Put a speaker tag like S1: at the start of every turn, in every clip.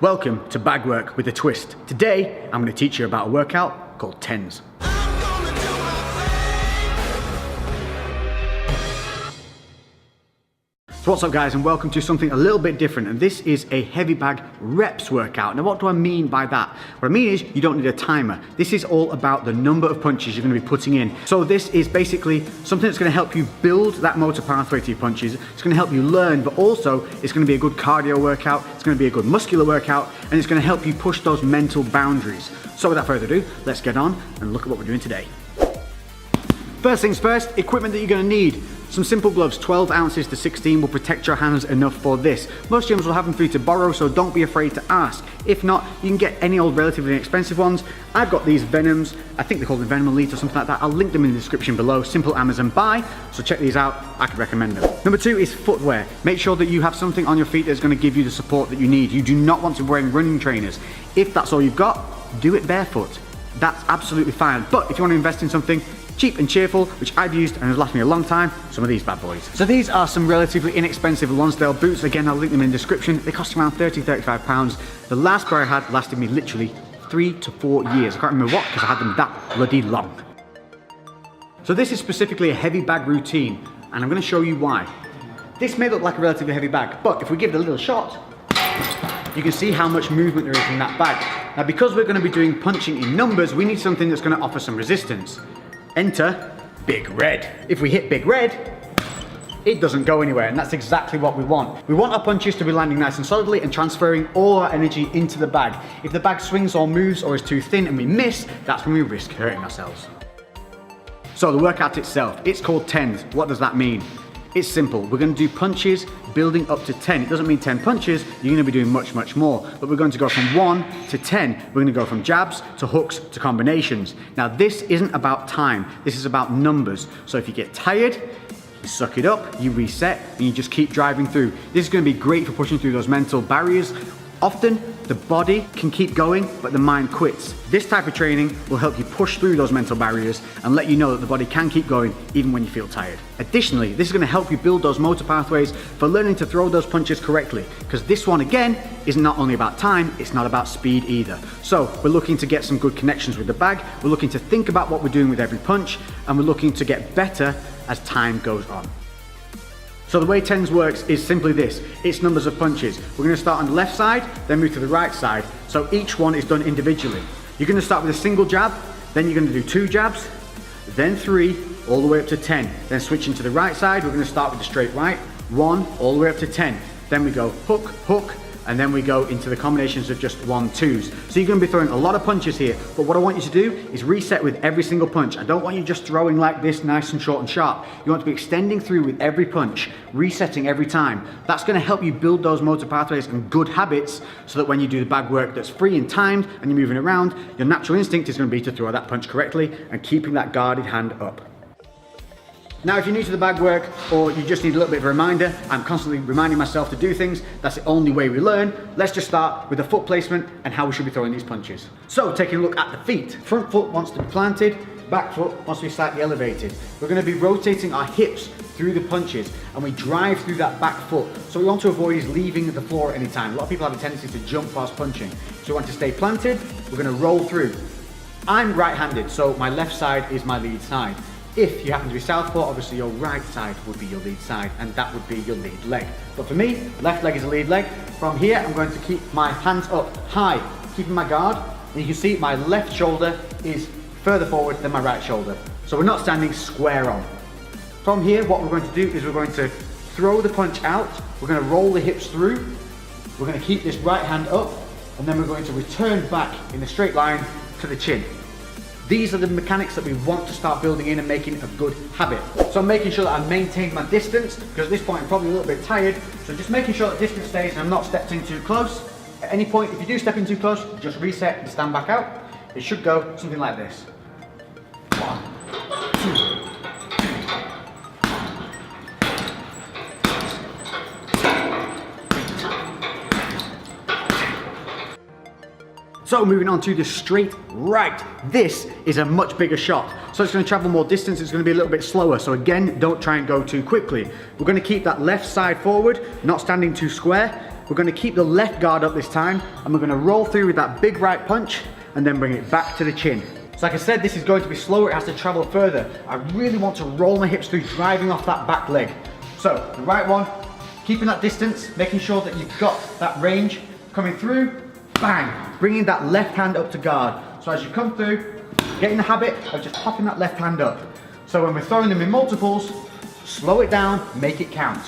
S1: Welcome to Bag Work with a Twist. Today, I'm going to teach you about a workout called tens. So what's up guys, and welcome to something a little bit different, and this is a heavy bag reps workout. Now what do I mean by that? What I mean is you don't need a timer. This is all about the number of punches you're going to be putting in. So this is basically something that's going to help you build that motor pathway to your punches. It's going to help you learn, but also it's going to be a good cardio workout, it's going to be a good muscular workout, and it's going to help you push those mental boundaries. So without further ado, let's get on and look at what we're doing today. First things first, equipment that you're going to need. Some simple gloves, 12 ounces to 16 will protect your hands enough for this. Most gyms will have them for you to borrow, so don't be afraid to ask. If not, you can get any old relatively inexpensive ones. I've got these Venoms, I think they're called the Venom Elite or something like that. I'll link them in the description below, simple Amazon buy, so check these out, I could recommend them. Number two is footwear. Make sure that you have something on your feet that's going to give you the support that you need. You do not want to be wearing running trainers. If that's all you've got, do it barefoot. That's absolutely fine, but if you want to invest in something cheap and cheerful, which I've used and has lasted me a long time, some of these bad boys. So these are some relatively inexpensive Lonsdale boots. Again, I'll link them in the description. They cost around £30–35. The last pair I had lasted me literally 3 to 4 years. I can't remember what, because I had them that bloody long. So this is specifically a heavy bag routine, and I'm going to show you why. This may look like a relatively heavy bag, but if we give it a little shot, you can see how much movement there is in that bag. Now, because we're going to be doing punching in numbers, we need something that's going to offer some resistance. Enter Big Red. If we hit Big Red, it doesn't go anywhere, and that's exactly what we want. We want our punches to be landing nice and solidly and transferring all our energy into the bag. If the bag swings or moves or is too thin and we miss, that's when we risk hurting ourselves. So the workout itself, it's called tens. What does that mean? It's simple. We're going to do punches building up to 10. It doesn't mean 10 punches, you're going to be doing much more. But we're going to go from 1 to 10. We're going to go from jabs to hooks to combinations. Now this isn't about time, this is about numbers. So if you get tired, you suck it up, you reset, and you just keep driving through. This is going to be great for pushing through those mental barriers. Often, the body can keep going, but the mind quits. This type of training will help you push through those mental barriers and let you know that the body can keep going even when you feel tired. Additionally, this is going to help you build those motor pathways for learning to throw those punches correctly, because this one again is not only about time, it's not about speed either. So we're looking to get some good connections with the bag, we're looking to think about what we're doing with every punch, and we're looking to get better as time goes on. So the way tens works is simply this, it's numbers of punches. We're going to start on the left side, then move to the right side. So each one is done individually. You're going to start with a single jab, then you're going to do 2 jabs, then 3, all the way up to 10. Then switching to the right side, we're going to start with the straight right, 1, all the way up to 10. Then we go hook, hook, and then we go into the combinations of just 1, 2s. So you're going to be throwing a lot of punches here, but what I want you to do is reset with every single punch. I don't want you just throwing like this, nice and short and sharp. You want to be extending through with every punch, resetting every time. That's going to help you build those motor pathways and good habits, so that when you do the bag work that's free and timed and you're moving around, your natural instinct is going to be to throw that punch correctly and keeping that guarded hand up. Now, if you're new to the bag work, or you just need a little bit of a reminder, I'm constantly reminding myself to do things, that's the only way we learn. Let's just start with the foot placement and how we should be throwing these punches. So, taking a look at the feet. Front foot wants to be planted, back foot wants to be slightly elevated. We're going to be rotating our hips through the punches, and we drive through that back foot. So we want to avoid is leaving the floor at any time. A lot of people have a tendency to jump whilst punching. So we want to stay planted, we're going to roll through. I'm right-handed, so my left side is my lead side. If you happen to be southpaw, obviously your right side would be your lead side, and that would be your lead leg. But for me, left leg is a lead leg. From here, I'm going to keep my hands up high, keeping my guard. And you can see my left shoulder is further forward than my right shoulder. So we're not standing square on. From here, what we're going to do is we're going to throw the punch out. We're going to roll the hips through. We're going to keep this right hand up, and then we're going to return back in a straight line to the chin. These are the mechanics that we want to start building in and making a good habit. So I'm making sure that I maintain my distance, because at this point I'm probably a little bit tired. So just making sure that distance stays and I'm not stepping too close. At any point, if you do step in too close, just reset and stand back out. It should go something like this. 1, 2. So moving on to the straight right. This is a much bigger shot. So it's going to travel more distance, it's going to be a little bit slower. So again, don't try and go too quickly. We're going to keep that left side forward, not standing too square. we're going to keep the left guard up this time, and we're going to roll through with that big right punch, and then bring it back to the chin. So like I said, this is going to be slower, it has to travel further. I really want to roll my hips through, driving off that back leg. So, the right one, keeping that distance, making sure that you've got that range coming through, bang, bringing that left hand up to guard. So as you come through, get in the habit of just popping that left hand up. So when we're throwing them in multiples, slow it down, make it count.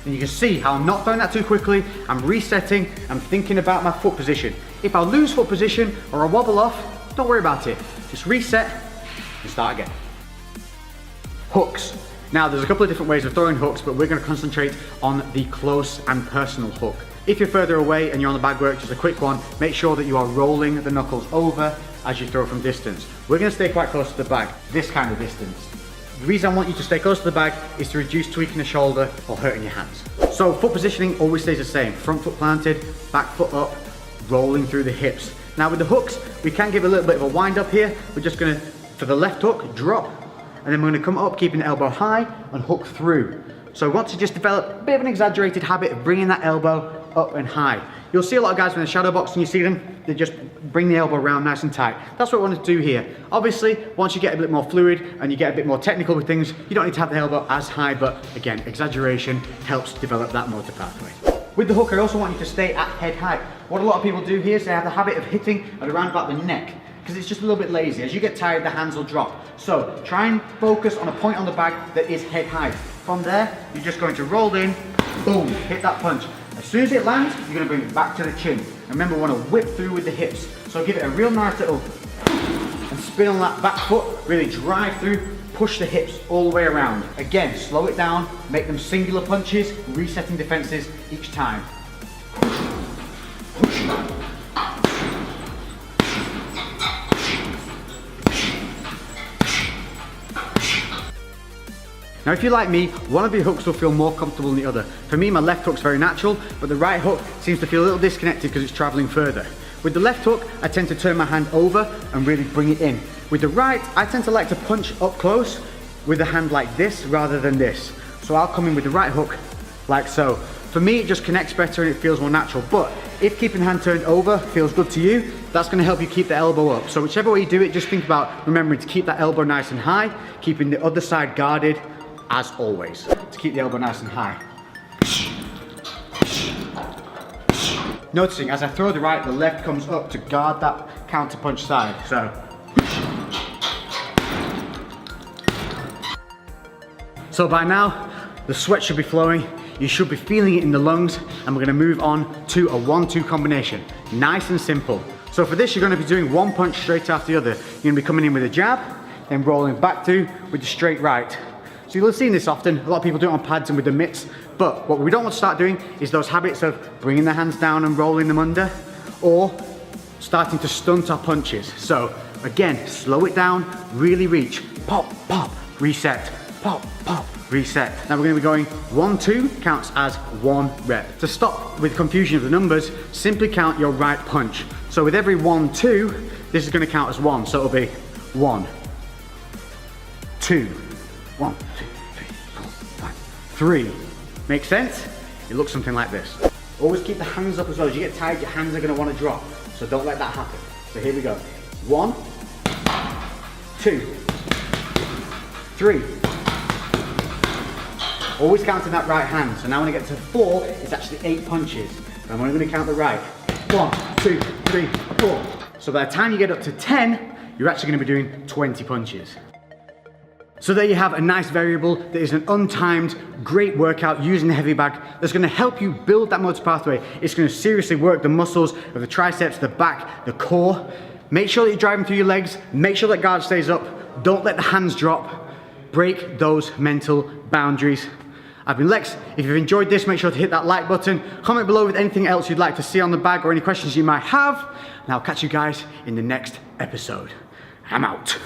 S1: And you can see how I'm not throwing that too quickly, I'm resetting, I'm thinking about my foot position. If I lose foot position or I wobble off, don't worry about it. Just reset and start again. Hooks. Now there's a couple of different ways of throwing hooks, but we're going to concentrate on the close and personal hook. If you're further away and you're on the bag work, just a quick one, make sure that you are rolling the knuckles over as you throw from distance. We're going to stay quite close to the bag, this kind of distance. The reason I want you to stay close to the bag is to reduce tweaking the shoulder or hurting your hands. So foot positioning always stays the same. Front foot planted, back foot up, rolling through the hips. Now with the hooks, we can give a little bit of a wind up here. We're just gonna, for the left hook, drop, and then we're gonna come up, keeping the elbow high and hook through. So I want to just develop a bit of an exaggerated habit of bringing that elbow up and high. You'll see a lot of guys in the shadow box and you see them, they just bring the elbow around nice and tight. That's what we want to do here. Obviously, once you get a bit more fluid and you get a bit more technical with things, you don't need to have the elbow as high, but again, exaggeration helps develop that motor pathway. With the hook, I also want you to stay at head height. What a lot of people do here is they have the habit of hitting at around about the neck, because it's just a little bit lazy. As you get tired, the hands will drop. So try and focus on a point on the bag that is head height. From there, you're just going to roll in, boom, hit that punch. As soon as it lands, you're going to bring it back to the chin. Remember, we want to whip through with the hips. So give it a real nice little and spin on that back foot, really drive through, push the hips all the way around. Again, slow it down, make them singular punches, resetting defenses each time. Now if you're like me, one of your hooks will feel more comfortable than the other. For me, my left hook's very natural, but the right hook seems to feel a little disconnected because it's traveling further. With the left hook, I tend to turn my hand over and really bring it in. With the right, I tend to like to punch up close with the hand like this rather than this. So I'll come in with the right hook like so. For me, it just connects better and it feels more natural. But if keeping the hand turned over feels good to you, that's going to help you keep the elbow up. So whichever way you do it, just think about remembering to keep that elbow nice and high, keeping the other side guarded, as always, to keep the elbow nice and high. Noticing as I throw the right, the left comes up to guard that counter punch side. So by now, the sweat should be flowing, you should be feeling it in the lungs, and we're gonna move on to a 1-2 combination. Nice and simple. So for this, you're gonna be doing one punch straight after the other. You're gonna be coming in with a jab, then rolling back through with the straight right. So you'll have seen this often, a lot of people do it on pads and with the mitts, but what we don't want to start doing is those habits of bringing the hands down and rolling them under, or starting to stunt our punches. So again, slow it down, really reach, pop, pop, reset, pop, pop, reset. Now we're going to be going 1-2 counts as 1 rep. To stop with confusion of the numbers, simply count your right punch. So with every 1-2, this is going to count as 1, so it'll be 1, 2, 1, 2, 3, 4, 5, 3. Make sense? It looks something like this. Always keep the hands up as well. As you get tired, your hands are going to want to drop. So don't let that happen. So here we go. 1, 2, 3. Always counting that right hand. So now when I get to 4, it's actually 8 punches. I'm only going to count the right. 1, 2, 3, 4. So by the time you get up to 10, you're actually going to be doing 20 punches. So there you have a nice variable that is an untimed, great workout using the heavy bag that's going to help you build that motor pathway. It's going to seriously work the muscles of the triceps, the back, the core. Make sure that you're driving through your legs. Make sure that guard stays up. Don't let the hands drop. Break those mental boundaries. I've been Lex. If you've enjoyed this, make sure to hit that like button. Comment below with anything else you'd like to see on the bag or any questions you might have. And I'll catch you guys in the next episode. I'm out.